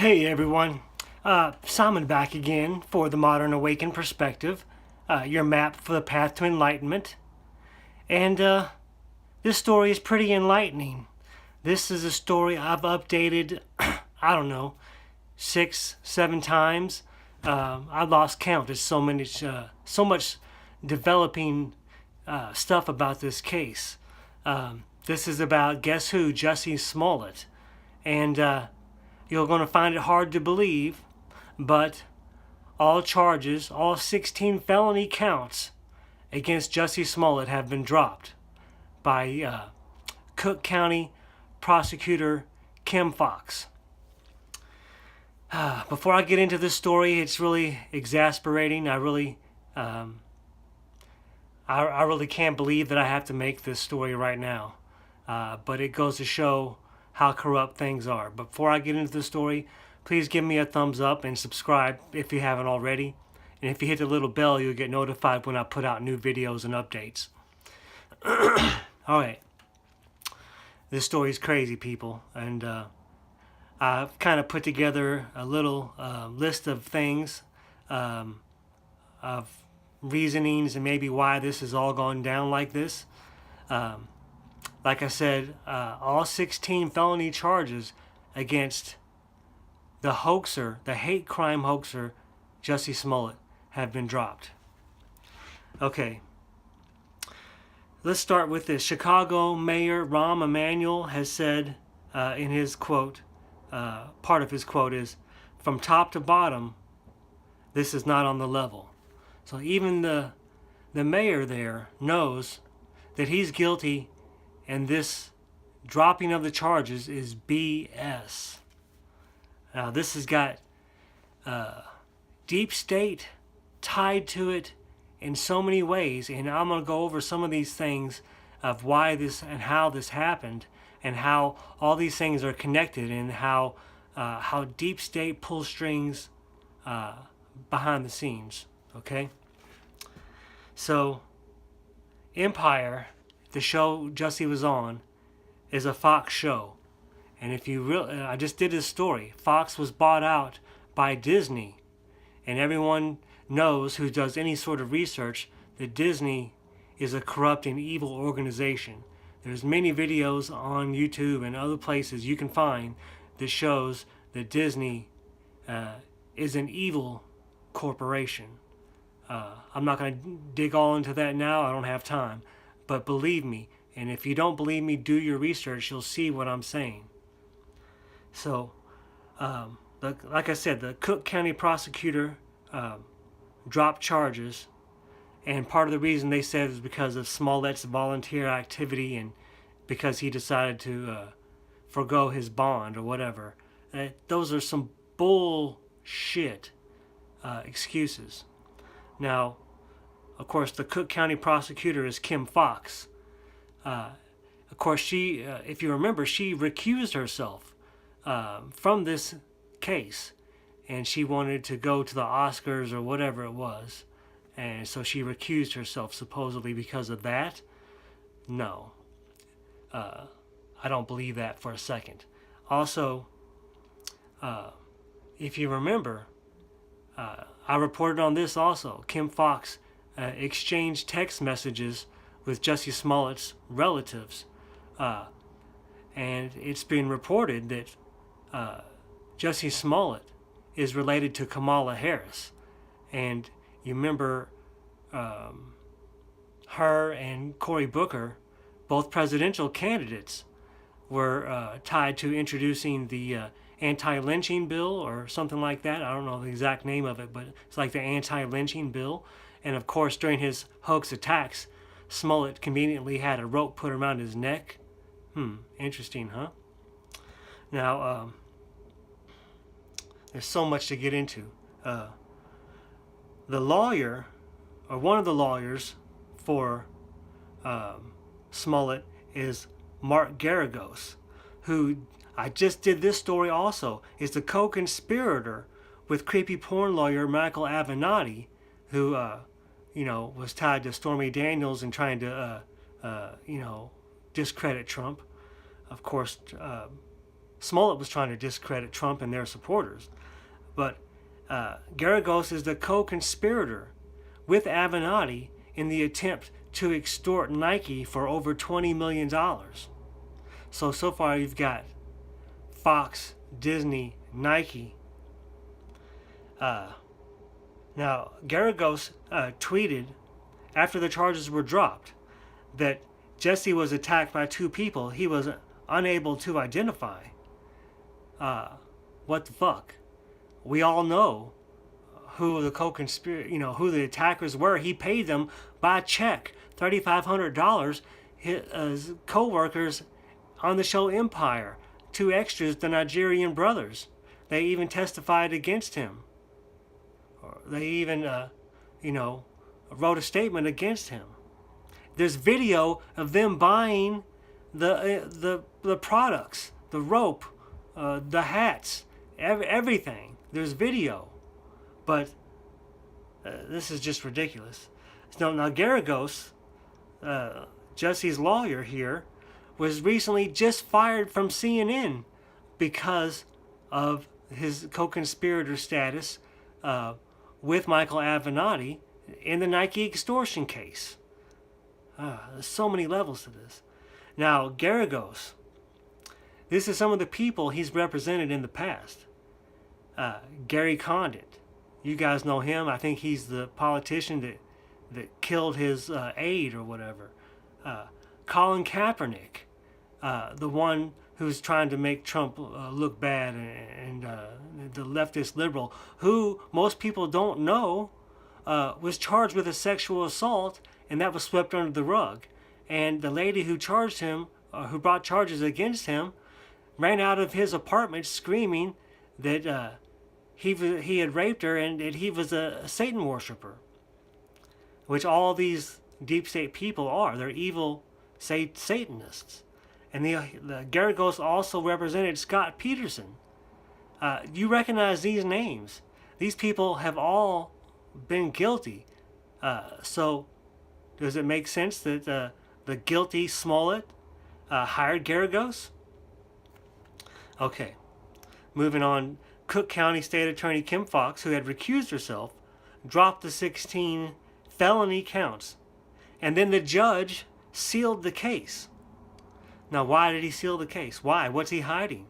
Hey everyone, Simon back again for the Modern Awakened Perspective, your map for the path to enlightenment. And this story is pretty enlightening. This is a story I've updated, I don't know, 6, 7 times. I've lost count. There's so much developing stuff about this case. This is about, guess who, Jussie Smollett. And you're going to find it hard to believe, but all charges, all 16 felony counts against Jussie Smollett have been dropped by Cook County Prosecutor Kim Foxx. Before I get into this story, it's really exasperating. I really can't believe that I have to make this story right now. But it goes to show how corrupt things are. But before I get into the story, please give me a thumbs up and subscribe if you haven't already. And if you hit the little bell, you'll get notified when I put out new videos and updates. Alright. This story is crazy, people. And I've kind of put together a little list of things, of reasonings and maybe why this has all gone down like this. Like I said, all 16 felony charges against the hoaxer, the hate crime hoaxer, Jussie Smollett, have been dropped. Okay. Let's start with this. Chicago Mayor Rahm Emanuel has said in his quote, part of his quote is, "From top to bottom, this is not on the level." So even the mayor there knows that he's guilty, and this dropping of the charges is BS. Now this has got deep state tied to it in so many ways, and I'm going to go over some of these things of why this and how this happened, and how all these things are connected, and how deep state pulls strings behind the scenes. Okay? So, Empire, the show Jussie was on, is a Fox show. And if you I just did this story. Fox was bought out by Disney. And everyone knows, who does any sort of research, that Disney is a corrupt and evil organization. There's many videos on YouTube and other places you can find that shows that Disney is an evil corporation. I'm not going to dig all into that now. I don't have time. But believe me, and if you don't believe me, do your research. You'll see what I'm saying. So, like I said, the Cook County prosecutor dropped charges. And part of the reason they said is because of Smollett's volunteer activity, and because he decided to forego his bond or whatever. Those are some bullshit excuses. Now, of course, the Cook County prosecutor is Kim Foxx. Of course, she, if you remember, she recused herself from this case, and she wanted to go to the Oscars or whatever it was, and so she recused herself supposedly because of that. No, I don't believe that for a second. Also, if you remember, I reported on this also. Kim Foxx exchanged text messages with Jussie Smollett's relatives, and it's been reported that Jussie Smollett is related to Kamala Harris. And you remember her and Cory Booker, both presidential candidates, were tied to introducing the anti-lynching bill or something like that. I don't know the exact name of it, but it's like the anti-lynching bill. And of course, during his hoax attacks, Smollett conveniently had a rope put around his neck. Interesting, huh? Now, there's so much to get into. The lawyer, or one of the lawyers for Smollett, is Mark Garagos, who, I just did this story also, is the co-conspirator with creepy porn lawyer Michael Avenatti, who, was tied to Stormy Daniels and trying to, discredit Trump. Of course, Smollett was trying to discredit Trump and their supporters. But Geragos is the co-conspirator with Avenatti in the attempt to extort Nike for over $20 million. So far you've got Fox, Disney, Nike. Now, Geragos tweeted after the charges were dropped that Jussie was attacked by two people he was unable to identify. What the fuck? We all know who the who the attackers were. He paid them by check, $3,500. His co-workers on the show Empire, two extras, the Nigerian brothers. They even testified against him. They even, wrote a statement against him. There's video of them buying the products, the rope, the hats, everything. There's video, but this is just ridiculous. Now Geragos, Jussie's lawyer here, was recently just fired from CNN because of his co-conspirator status with Michael Avenatti in the Nike extortion case. There's so many levels to this. Now, Geragos, this is some of the people he's represented in the past. Gary Condit, you guys know him. I think he's the politician that killed his aide or whatever. Colin Kaepernick, the one who's trying to make Trump look bad, and the leftist liberal, who most people don't know was charged with a sexual assault, and that was swept under the rug. And the lady who charged him, who brought charges against him, ran out of his apartment screaming that he had raped her and that he was a Satan worshiper, which all these deep state people are. They're evil Satanists. And the Geragos also represented Scott Peterson. You recognize these names. These people have all been guilty. So does it make sense that the guilty Smollett hired Geragos? Okay, moving on. Cook County State Attorney Kim Foxx, who had recused herself, dropped the 16 felony counts. And then the judge sealed the case. Now, why did he seal the case? Why? What's he hiding?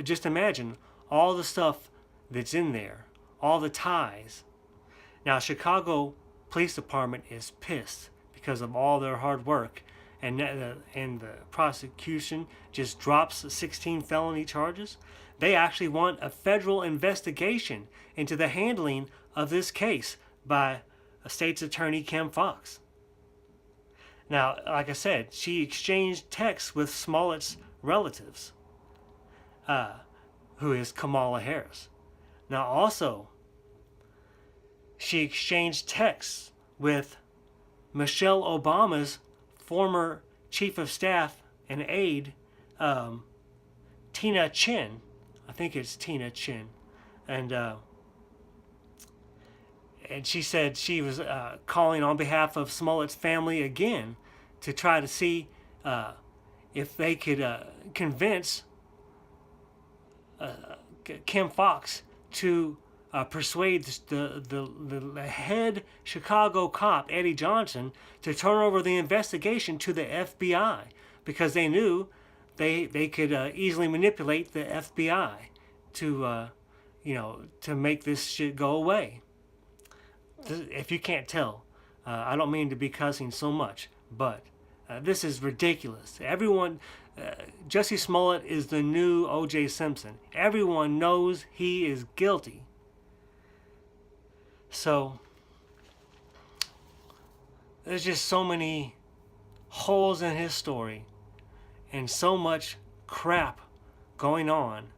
Just imagine all the stuff that's in there, all the ties. Now, Chicago Police Department is pissed because of all their hard work, and the prosecution just drops 16 felony charges. They actually want a federal investigation into the handling of this case by a state's attorney, Kim Foxx. Now, like I said, she exchanged texts with Smollett's relatives, who is Kamala Harris. Now, also, she exchanged texts with Michelle Obama's former chief of staff and aide, Tina Chin. I think it's Tina Chin. And she said she was calling on behalf of Smollett's family again to try to see if they could convince Kim Foxx to persuade the head Chicago cop, Eddie Johnson, to turn over the investigation to the FBI, because they knew they could easily manipulate the FBI to make this shit go away. If you can't tell, I don't mean to be cussing so much, but this is ridiculous. Everyone, Jussie Smollett is the new O.J. Simpson. Everyone knows he is guilty. So there's just so many holes in his story and so much crap going on.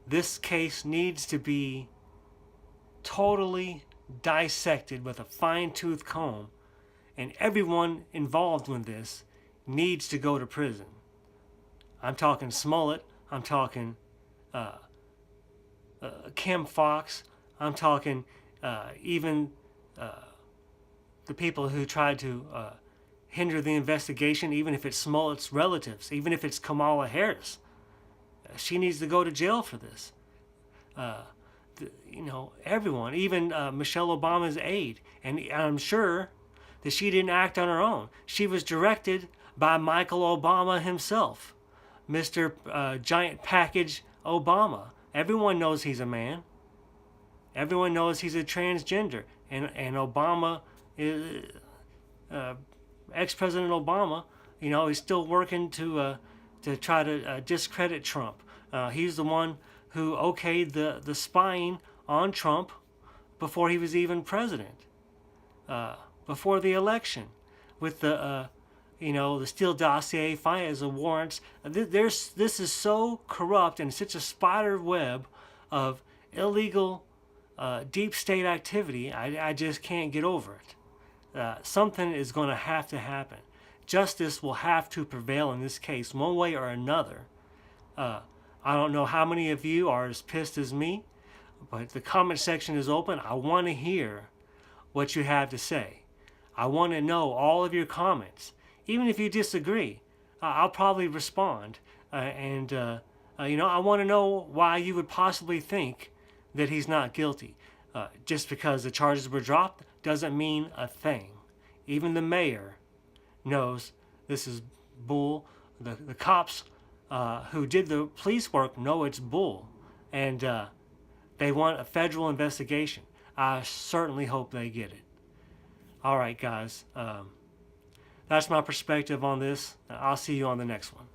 This case needs to be totally dissected with a fine-tooth comb, and everyone involved with this needs to go to prison. I'm talking Smollett, I'm talking Kim Foxx, I'm talking even the people who tried to hinder the investigation, even if it's Smollett's relatives, even if it's Kamala Harris. she needs to go to jail for this. Everyone, even Michelle Obama's aide, and I'm sure that she didn't act on her own. She was directed by Michael Obama himself, Mr. Giant Package Obama. Everyone knows he's a man. Everyone knows he's a transgender, and Obama is ex-President Obama. He's still working to try to discredit Trump. He's the one who okayed the spying on Trump before he was even president, before the election, with the Steele dossier, FISA warrants. This is so corrupt and such a spider web of illegal deep state activity. I just can't get over it. Something is going to have to happen. Justice will have to prevail in this case, one way or another. I don't know how many of you are as pissed as me, but the comment section is open. I want to hear what you have to say. I want to know all of your comments. Even if you disagree, I'll probably respond. I want to know why you would possibly think that he's not guilty. Just because the charges were dropped doesn't mean a thing. Even the mayor knows this is bull. The cops who did the police work know it's bull. And they want a federal investigation. I certainly hope they get it. All right, guys. That's my perspective on this. I'll see you on the next one.